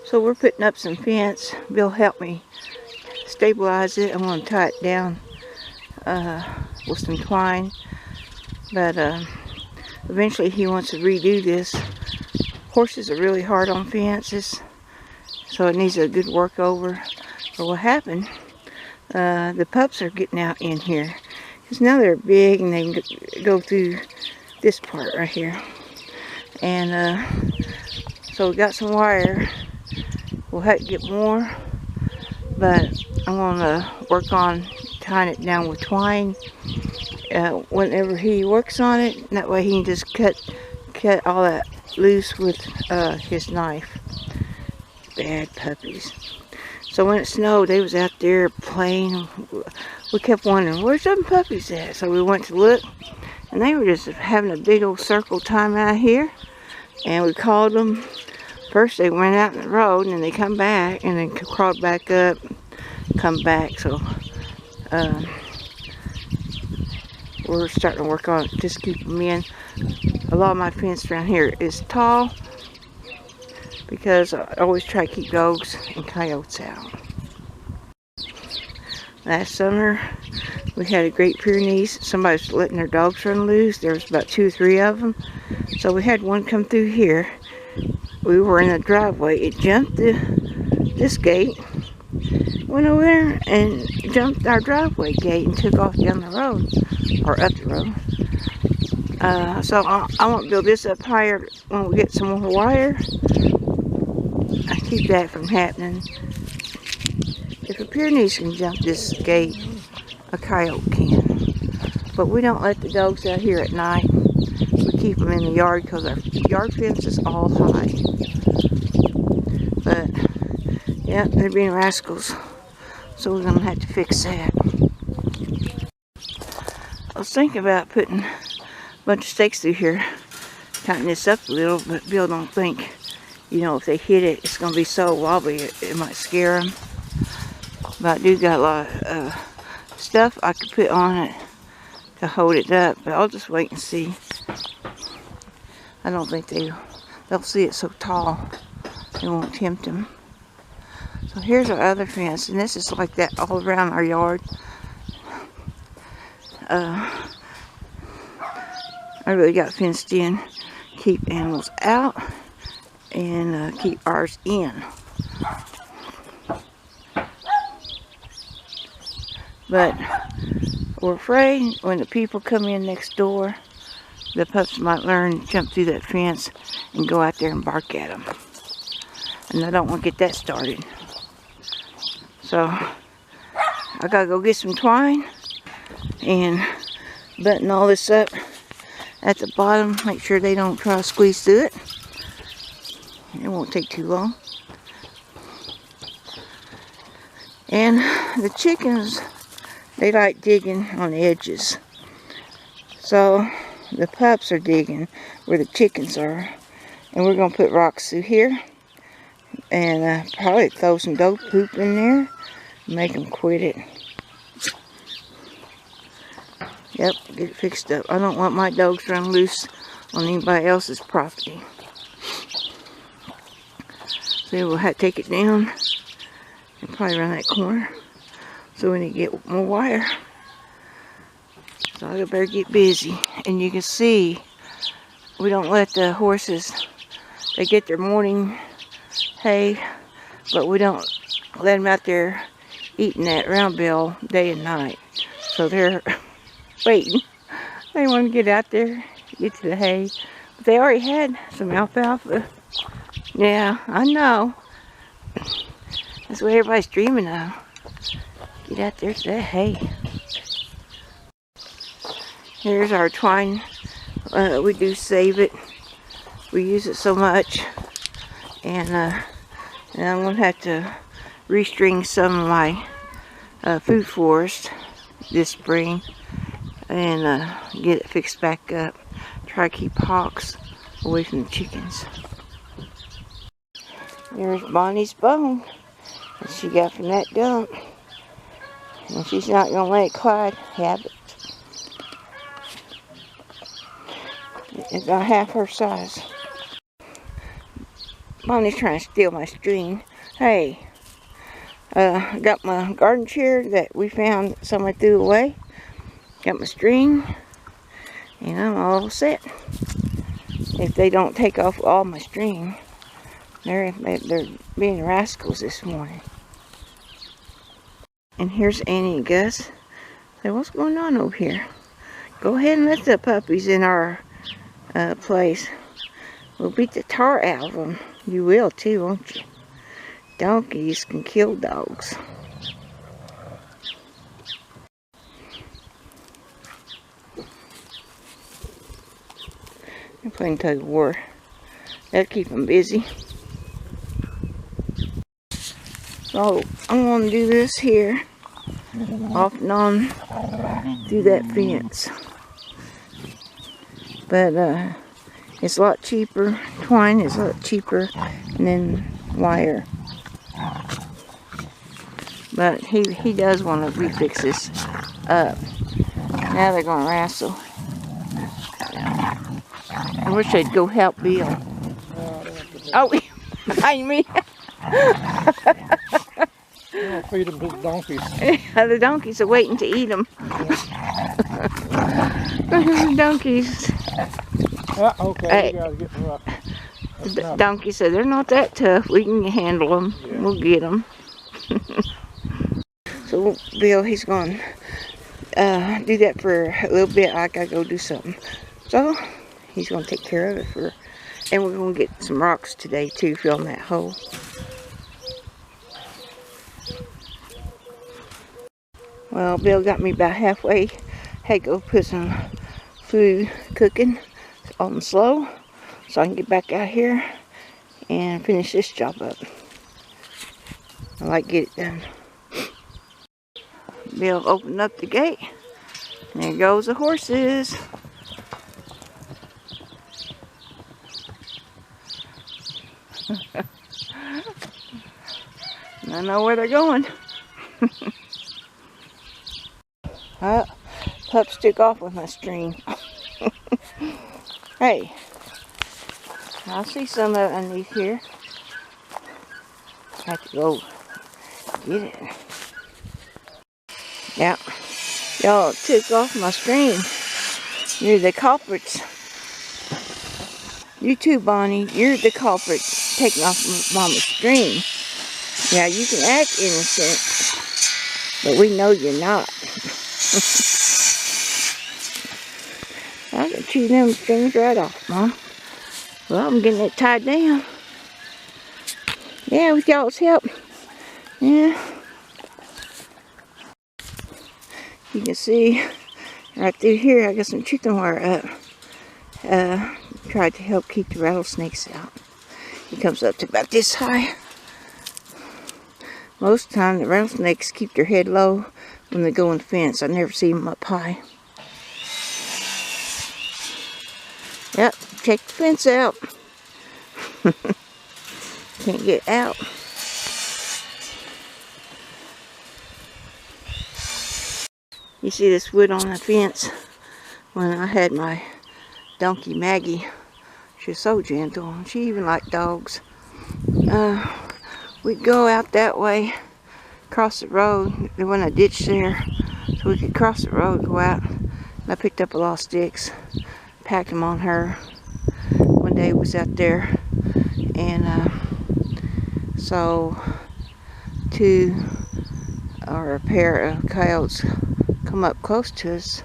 So we're putting up some fence. Bill helped me stabilize it. I'm going to tie it down with some twine. But eventually he wants to redo this. Horses are really hard on fences, so it needs a good work over. But what happened, the pups are getting out in here. Because now they're big and they can go through this part right here. And so we got some wire. We'll have to get more, but I'm going to work on tying it down with twine whenever he works on it. That way he can just cut all that loose with his knife. Bad puppies. So when it snowed, they was out there playing. We kept wondering, where's them puppies at? So we went to look, and they were just having a big old circle time out here. And we called them. First they went out in the road, and then they come back, and then crawled back up, come back. So we're starting to work on it, just keep them in. A lot of my fence around here is tall, because I always try to keep dogs and coyotes out. Last summer, we had a Great Pyrenees. Somebody was letting their dogs run loose. There was about 2 or 3 of them. So we had one come through here. We were in the driveway. It jumped this gate, went over there and jumped our driveway gate and took off down the road, or up the road. So I want to build this up higher when we get some more wire. I keep that from happening. If a Pyrenees can jump this gate, a coyote can. But we don't let the dogs out here at night. We keep them in the yard because our yard fence is all high. But yeah, they're being rascals. So we're going to have to fix that. I was thinking about putting a bunch of stakes through here, tighten this up a little, but Bill don't think, you know, if they hit it, it's going to be so wobbly, it might scare them. But I do got a lot of stuff I could put on it to hold it up, but I'll just wait and see. I don't think they'll see it so tall, it won't tempt them. So here's our other fence, and this is like that all around our yard. I really got fenced in, keep animals out, and keep ours in. But we're afraid when the people come in next door, the pups might learn to jump through that fence and go out there and bark at them. And I don't want to get that started. So I gotta go get some twine and button all this up at the bottom. Make sure they don't try to squeeze through it. It won't take too long. And the chickens, they like digging on the edges. So the pups are digging where the chickens are. And we're going to put rocks through here. And probably throw some dog poop in there. Make them quit it. Yep, get it fixed up. I don't want my dogs run loose on anybody else's property. So we'll have to take it down and probably around that corner. So we need to get more wire. So I better get busy. And you can see we don't let the horses, they get their morning hay, but we don't let them out there eating that round bale day and night. So they're waiting. They want to get out there, get to the hay. But they already had some alfalfa. Yeah, I know. That's what everybody's dreaming of. Get out there to that hay. Here's our twine. We do save it. We use it so much. And I'm going to have to restring some of my food forest this spring and get it fixed back up. Try to keep hawks away from the chickens. There's Bonnie's bone that she got from that dump. And she's not going to let Clyde have it. It's about half her size. Bonnie's trying to steal my string. Hey, I got my garden chair that we found somebody threw away. Got my string, and I'm all set. If they don't take off all my string, they're being rascals this morning. And here's Annie and Gus. Say, what's going on over here? Go ahead and let the puppies in our place. We'll beat the tar out of them. You will too, won't you? Donkeys can kill dogs. They're playing tug of war. That'll keep them busy. So I'm going to do this here, off and on through that fence. But it's a lot cheaper. Twine is a lot cheaper than wire. But he does want to refix this up. Now they're going to wrestle. I wish they'd go help Bill. Oh, I mean. I'll feed them to the donkeys. The donkeys are waiting to eat them. The donkeys. Okay, Hey, you gotta get them up. The donkey said they're not that tough. We can handle them. Yeah. We'll get them. So Bill, he's going to do that for a little bit. I gotta go do something. So he's going to take care of it for, and we're going to get some rocks today too, fill in that hole. Well, Bill got me about halfway. Had to go put some food cooking on slow so I can get back out here and finish this job up. I like to get it done. Bill opened up the gate. There goes the horses. I know where they're going. Pups took off with my string. Hey, I see some of it underneath here. I have to go get it. Yeah, y'all took off my string. You're the culprits. You too, Bonnie. You're the culprit taking off Mama's string. Yeah, you can act innocent, but we know you're not. I can chew them strings right off, Mom. Well, I'm getting it tied down. Yeah, with y'all's help. Yeah. You can see right through here, I got some chicken wire up. Tried to help keep the rattlesnakes out. He comes up to about this high. Most of the time, the rattlesnakes keep their head low when they go in the fence. I never see them up high. Yep, check the fence out. Can't get out. You see this wood on the fence? When I had my donkey Maggie, she was so gentle. She even liked dogs. We'd go out that way, cross the road. There wasn't a ditch there, so we could cross the road and go out. And I picked up a lot of sticks, packed them on her. One day I was out there, and so two or a pair of coyotes come up close to us.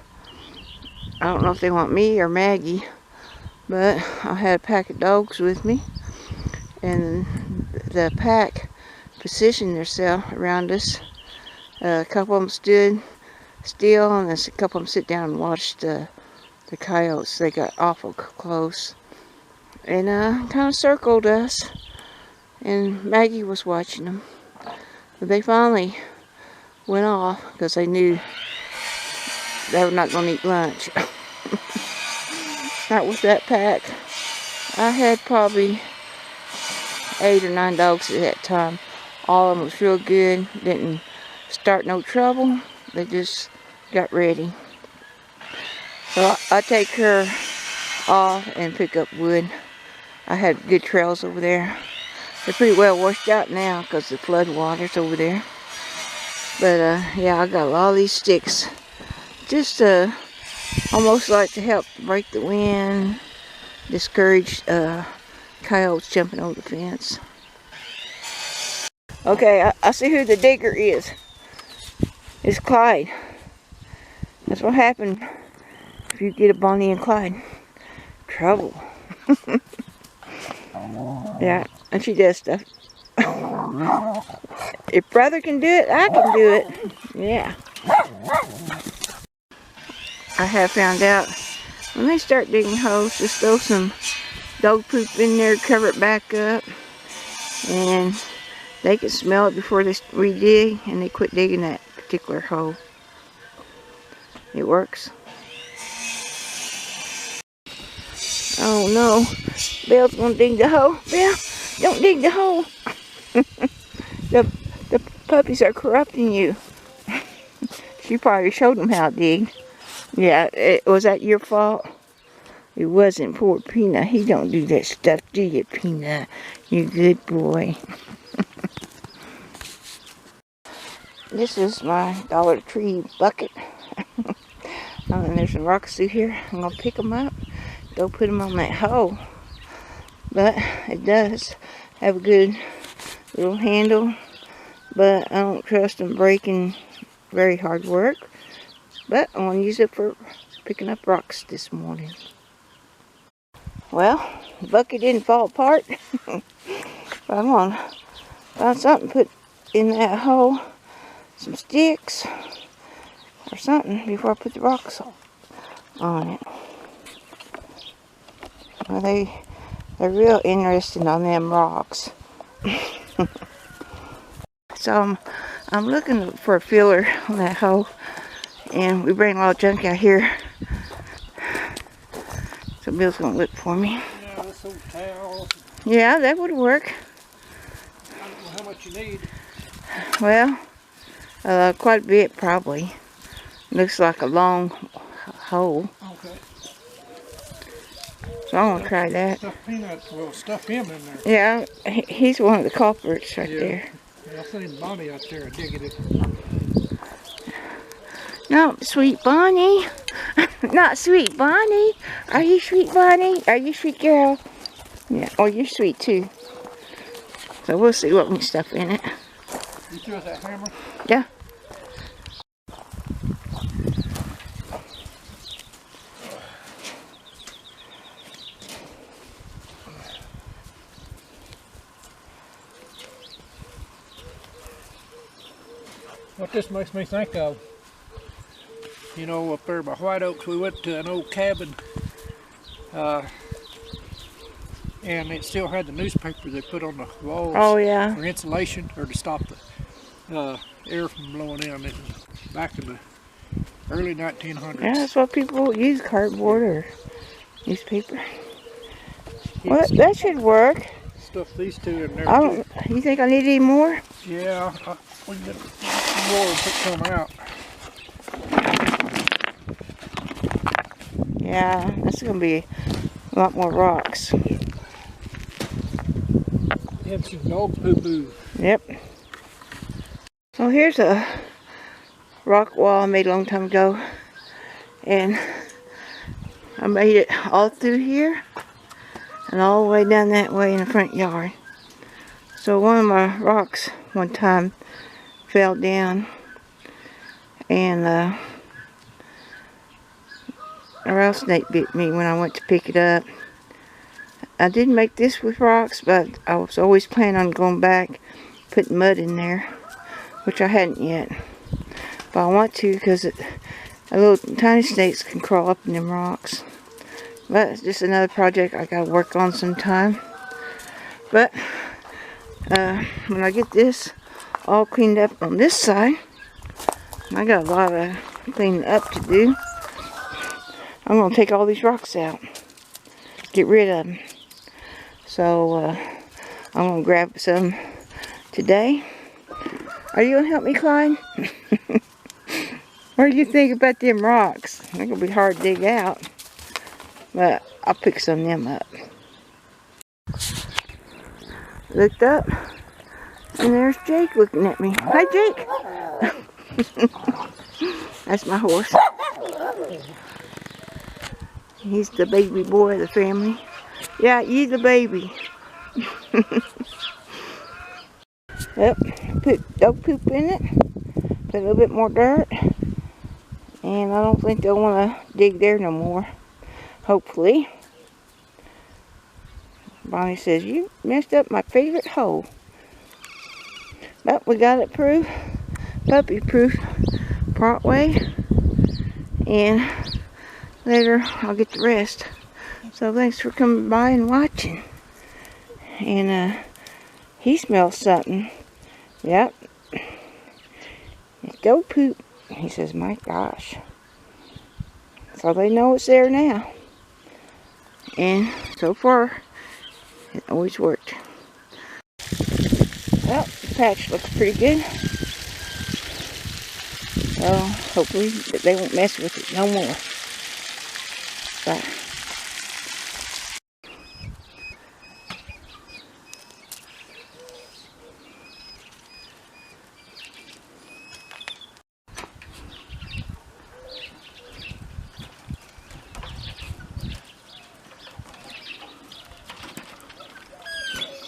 I don't know if they want me or Maggie, but I had a pack of dogs with me, and the pack positioned themselves around us. A couple of them stood still, and a couple of them sit down and watched the coyotes. They got awful close and kind of circled us, and Maggie was watching them. But they finally went off because they knew they were not going to eat lunch. Not with that pack. I had probably 8 or 9 dogs at that time. All of them was real good. Didn't start no trouble. They just got ready. So I take her off and pick up wood. I had good trails over there. They're pretty well washed out now because the flood water's over there. But yeah, I got all these sticks. Just almost like to help break the wind, discourage coyotes jumping over the fence. Okay, I see who the digger is. It's Clyde. That's what happened if you get a Bonnie and Clyde. Trouble. Yeah, and she does stuff. If brother can do it, I can do it. Yeah. I have found out when they start digging holes, just throw some dog poop in there, cover it back up, and they can smell it before they re-dig, and they quit digging that particular hole. It works. Oh no, Belle's gonna dig the hole. Belle, don't dig the hole. The puppies are corrupting you. She probably showed them how to dig. Yeah, was that your fault? It wasn't. Poor Peanut. He don't do that stuff, do you, Peanut? You good boy. This is my Dollar Tree bucket. And there's some rocks through here. I'm going to pick them up, go put them on that hole. But it does have a good little handle. But I don't trust them breaking. Very hard work. But I'm going to use it for picking up rocks this morning. Well, the bucket didn't fall apart. But I'm going to find something to put in that hole. Some sticks or something before I put the rocks on it. Well, they're real interested on them rocks. So I'm looking for a filler on that hole, and we bring a lot of junk out here. So Bill's gonna look for me. Yeah, this old towel. Yeah, that would work. I don't know how much you need. Well, quite a bit probably. Looks like a long hole. Okay. So I'm gonna try that. Stuff Peanut, well, stuff him in there. Yeah, he's one of the culprits right there. Yeah, I seen Bonnie out there digging it. No, sweet Bonnie. Not sweet Bonnie. Are you sweet Bonnie? Are you sweet girl? Yeah, oh, you're sweet too. So we'll see what we can stuff in it. You threw us that hammer? Yeah. What this makes me think of, you know, up there by White Oaks, we went to an old cabin, and it still had the newspaper they put on the walls. Oh, yeah. For insulation, or to stop the air from blowing in. It was back in the early 1900s. Yeah, that's what people use, cardboard or newspaper. Well, that should work. Stuff these two in there too. You think I need any more? Yeah, we can get more and put some out. Yeah, that's going to be a lot more rocks. And some dog poo-poo. Yep. So here's a rock wall I made a long time ago. And I made it all through here and all the way down that way in the front yard. So one of my rocks one time fell down, and a rattlesnake bit me when I went to pick it up. I didn't make this with rocks, but I was always planning on going back, putting mud in there, which I hadn't yet. But I want to, because little tiny snakes can crawl up in them rocks. But it's just another project I gotta work on sometime. But when I get this all cleaned up on this side, I got a lot of cleaning up to do. I'm gonna take all these rocks out, get rid of them. So I'm gonna grab some today. Are you gonna help me, Clyde? What do you think about them rocks? They're gonna be hard to dig out, but I'll pick some of them up. Looked up, and there's Jake looking at me. Hi, Jake. That's my horse. He's the baby boy of the family. Yeah, you the baby. Yep, put dog poop in it. Put a little bit more dirt. And I don't think they'll want to dig there no more. Hopefully. Bonnie says, you messed up my favorite hole. But we got it proof. Puppy proof. Part way. And later I'll get the rest. So thanks for coming by and watching. And he smells something. Yep. It's dog poop. He says, my gosh. So they know it's there now. And so far, it always worked. Well, the patch looks pretty good. So hopefully they won't mess with it no more. Bye.